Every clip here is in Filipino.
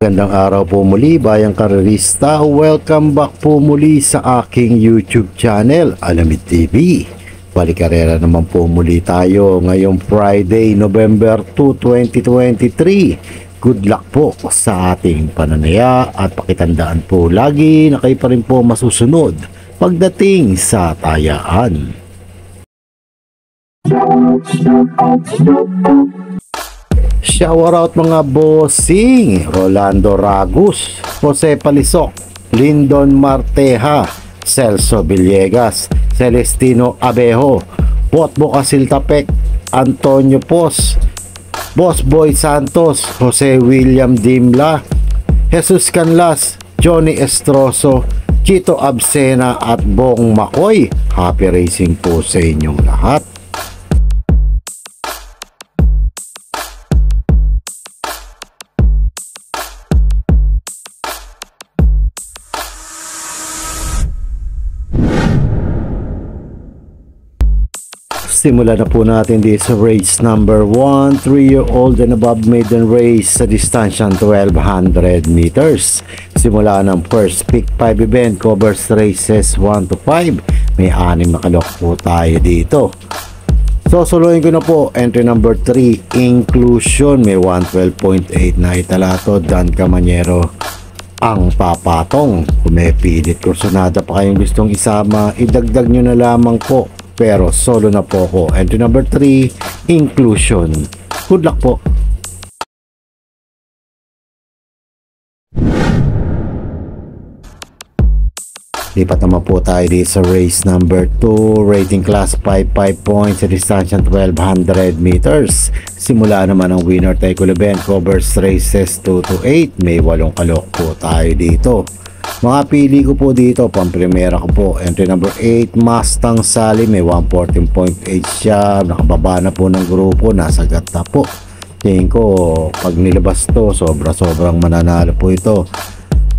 Gandang araw po muli, bayang karerista. Welcome back po muli sa aking YouTube channel, Alamid TV. Balikarera naman po muli tayo ngayong Friday, November 2, 2023. Good luck po sa ating pananaya at pakitandaan po lagi na kayo pa rin po masusunod pagdating sa tayaan. Shower out mga bossing, Rolando Ragus, Jose Palisok, Lindon Marteja, Celso Villegas, Celestino Abejo, Botbo Casiltapec, Antonio Pos, Boss Boy Santos, Jose William Dimla, Jesus Canlas, Johnny Estroso, Chito Absena at Bong Makoy. Happy racing po sa inyong lahat. Simulan na po natin dito sa race number 1, 3-year-old and above maiden race sa distansyang 1200 meters. Simula ng first pick 5 event, covers races 1 to 5. May 6 na kalok po tayo dito. So suluhin ko na po, entry number 3, inclusion. May 112.8 na italato, Dan Camanyero ang papatong. Kung may pilit kursonada pa kayong gustong isama, idagdag nyo na lamang po. Pero solo na po ako. Entry number 3, inclusion. Good luck po. Lipat naman po tayo dito sa race number 2, rating class 5 points sa distansyang 1200 meters. Simula naman ang winner tayo Kuliben, covers races 2 to 8. May 8 kalok po tayo dito. Mga pili ko po dito, pamprimera ko po, entry number 8, Mustang Sally. May 114.8 siya, nakababa na po ng grupo, nasa gata po. Tingin ko, pag nilabas to, sobrang mananalo po ito.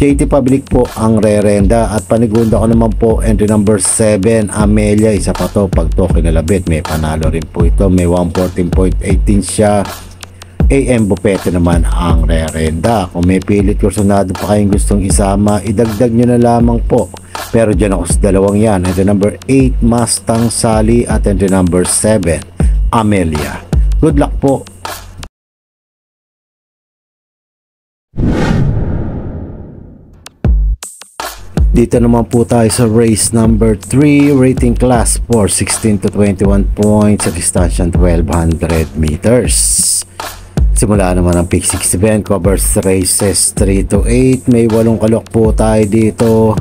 JT Public po ang rerenda at panigunda ko naman po, entry number 7, Amelia. Isa pa to, pag to kinalabit, may panalo rin po ito, may 114.18 siya. AM Bupete naman ang rerenda. Kung may pilit kursonado pa kayong gustong isama, idagdag nyo na lamang po. Pero dyan ako sa dalawang yan. Entry number 8, Mustang Sally at entry number 7, Amelia. Good luck po. Dito naman po tayo sa race number 3, rating class 4, 16 to 21 points sa distansyang 1200 meters. Simula naman ang pick 6 event, covers races 3 to 8. May 8 kalok po tayo dito.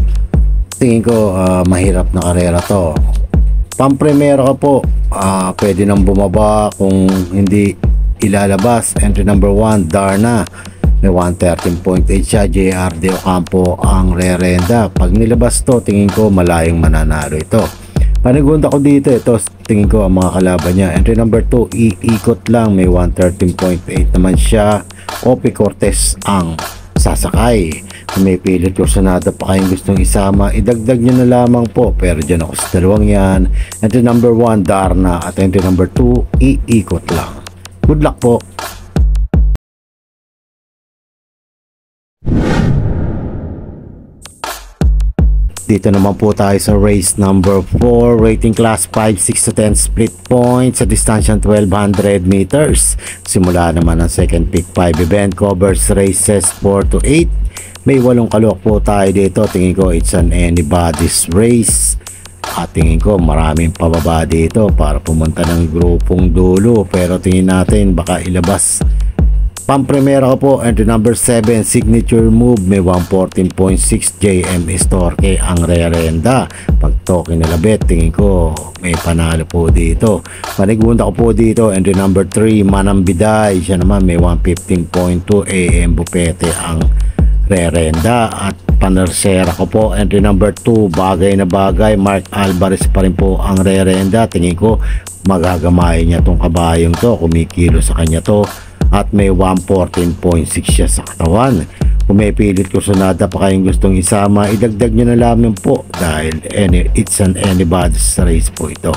Tingin ko mahirap na karera to. Pamprimera ka po, pwede nang bumaba kung hindi ilalabas. Entry number 1, Darna. May 113.8 siya. JR De Ocampo ang rerenda. Pag nilabas to, tingin ko malayong mananalo ito. Panigunda ko dito, ito tingin ko ang mga kalaban niya. Entry number 2, iikot lang. May 113.8 naman siya. Opi Cortez ang sasakay. Kung may pilit kursonada pa kayong gustong isama, idagdag nyo na lamang po. Pero dyan ako sa dalawang yan. Entry number 1, Darna. At entry number 2, iikot lang. Good luck po. Dito naman po tayo sa race number 4, rating class 5, 6 to 10 split points sa distansyang 1200 meters. Simula naman ang second pick 5 event, covers races 4 to 8. May 8 kalok po tayo dito. Tingin ko it's an anybody's race. At tingin ko maraming pababa dito para pumunta ng grupong dulo. Pero tingin natin baka ilabas. Pamprimera ko po, entry number 7, signature move. May 114.6 JM Estorque ang rerenda. Pag to kinalabit, tingin ko may panalo po dito. Panigunda ko po dito, entry number 3, Manambiday. Siya naman may 115.2 AM Bupete ang rerenda. At panersera ko po, entry number 2, Bagay na Bagay. Mark Alvarez pa rin po ang rerenda. Tingin ko magagamay niya tong kabayong to, kumikilo sa kanya to. At may 114.6 siya sa katawan. Kung may pilit kursonada pa kayong gustong isama, idagdag nyo na lamang po dahil it's an anybody's race po ito.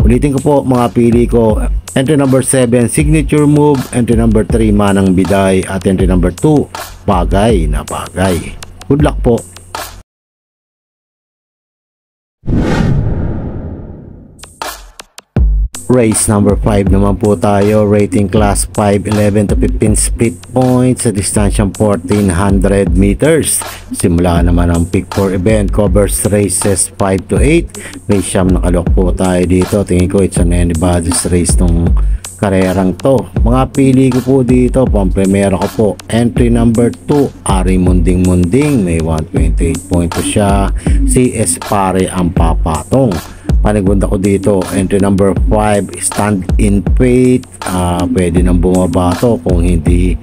Ulitin ko po mga pili ko. Entry number 7, signature move. Entry number 3, Manang Biday. At entry number 2, bagay na bagay. Good luck po. Race number 5 naman po tayo, rating class 5, 11 to 15 split points sa distansyang 1400 meters. Simula naman ang pick 4 event, covers races 5 to 8. May siyam na kalok po tayo dito. Tingin ko it's an anybody's race nung karerang to. Mga pili ko po dito, pang-primera ko po, entry number 2, Ari Munding Munding, may 128 point po siya. CS Pare ang papatong. Panigunda ko dito, entry number 5, Stand in Faith. Pwede nang bumaba to kung hindi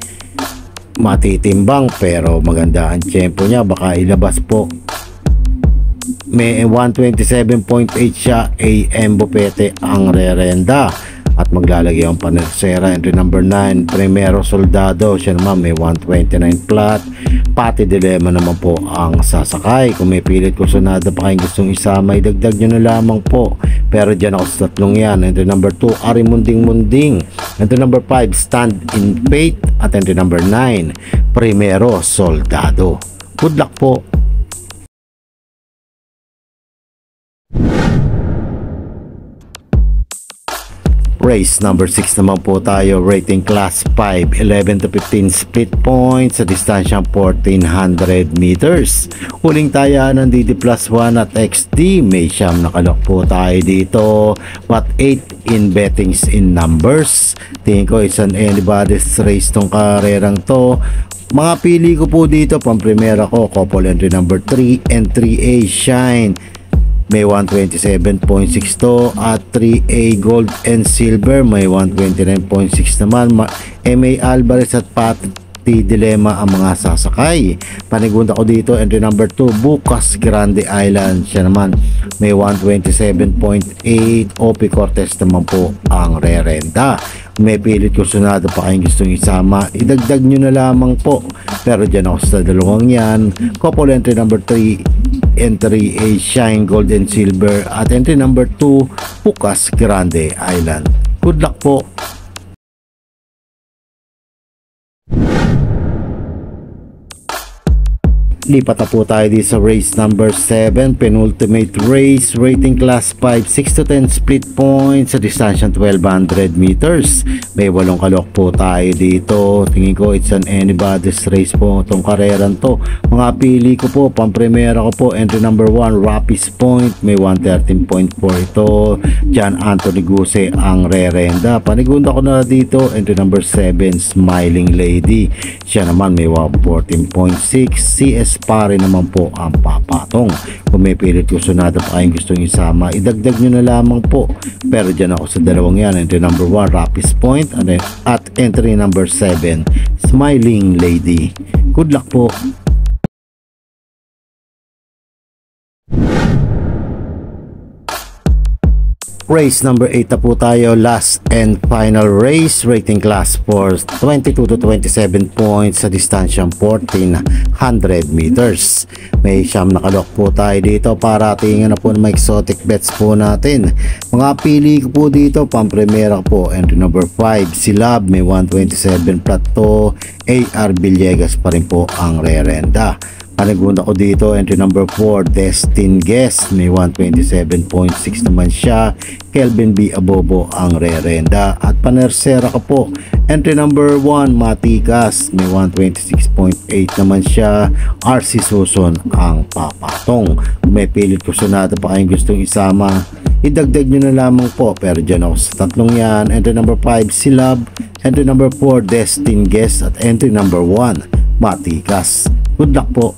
matitimbang, pero maganda ang tempo niya, baka ilabas po. May 127.8 siya. AM Bupete ang rerenda at maglalagay ang panersera, entry number 9, Primero Soldado, siya naman may 129 flat. Pati Dilema naman po ang sasakay. Kung may pilit kursunada pa kayong gustong isama, idagdag nyo na lamang po, pero dyan ako sa tatlong yan. Entry number 2, Ari Munding Munding, entry number 5, Stand in Faith, at entry number 9, Primero Soldado. Good luck po. Race number 6 naman po tayo, rating class 5, 11 to 15 split points sa distansyang 1400 meters. Huling taya ng DD plus 1 at XD, may siyam na kalok po tayo dito, but 8 in bettings in numbers. Tingin ko it's an anybody's race tong karerang to. Mga pili ko po dito, pang primera ko, couple entry number 3 and 3A Shine. May 127.6 to, at 3A Gold and Silver may 129.6 naman. MA Alvarez at Pati Dilema ang mga sasakay. Panigunda ko dito, entry number 2, Bukas Grande Island, siya naman may 127.8. OP Cortez naman po ang rerenda. May pilit kursunado pa kayong gustong isama, idagdag nyo na lamang po, pero dyan ako sa dalawang yan. Couple entry number 3, entry A Shine Gold and Silver, at entry number 2, Bukas Grande Island. Good luck po. Lipat na po tayo dito sa race number 7, penultimate race, rating class 5, 6 to 10 split points sa distansyang 1200 meters. May 8 kalok po tayo dito. Tingin ko it's an anybody's race po itong kareran to. Mga pili ko po, pang-primera ko po, entry number 1, Rapis Point, may 113.4 ito. John Anthony Guse ang rerenda. Panigunda ko na dito, entry number 7, Smiling Lady, siya naman may 114.6. CS Pare naman po ang papatong. Kung may pilit kursunada pa kayong gustong isama, idagdag nyo na lamang po, pero dyan ako sa dalawang yan, entry number 1, Rapis Point, at entry number 7, Smiling Lady. Good luck po. Race number 8 na po tayo, last and final race, rating class for 22 to 27 points sa distansyang 1400 meters. May siyam na kalok po tayo dito, para tingnan na po ng mga exotic bets po natin. Mga pili ko po dito, pang-primera po, entry number 5, Silab, may 127 flat to. AR Villegas pa rin po ang rerenda. Panigunda ko dito, entry number 4, Destin Guest, may 127.6 naman siya. Kelvin B. Abobo ang rerenda. At panersera ko po, entry number 1, Matikas, may 126.8 naman siya. RC Suson ang papatong. Kung may pilit kursunada pa kayong gustong isama, idagdag nyo na lamang po, pero dyan ako sa tatlong yan. Entry number 5, Silab, entry number 4, Destin Guest, at entry number 1, Matikas. Good luck po.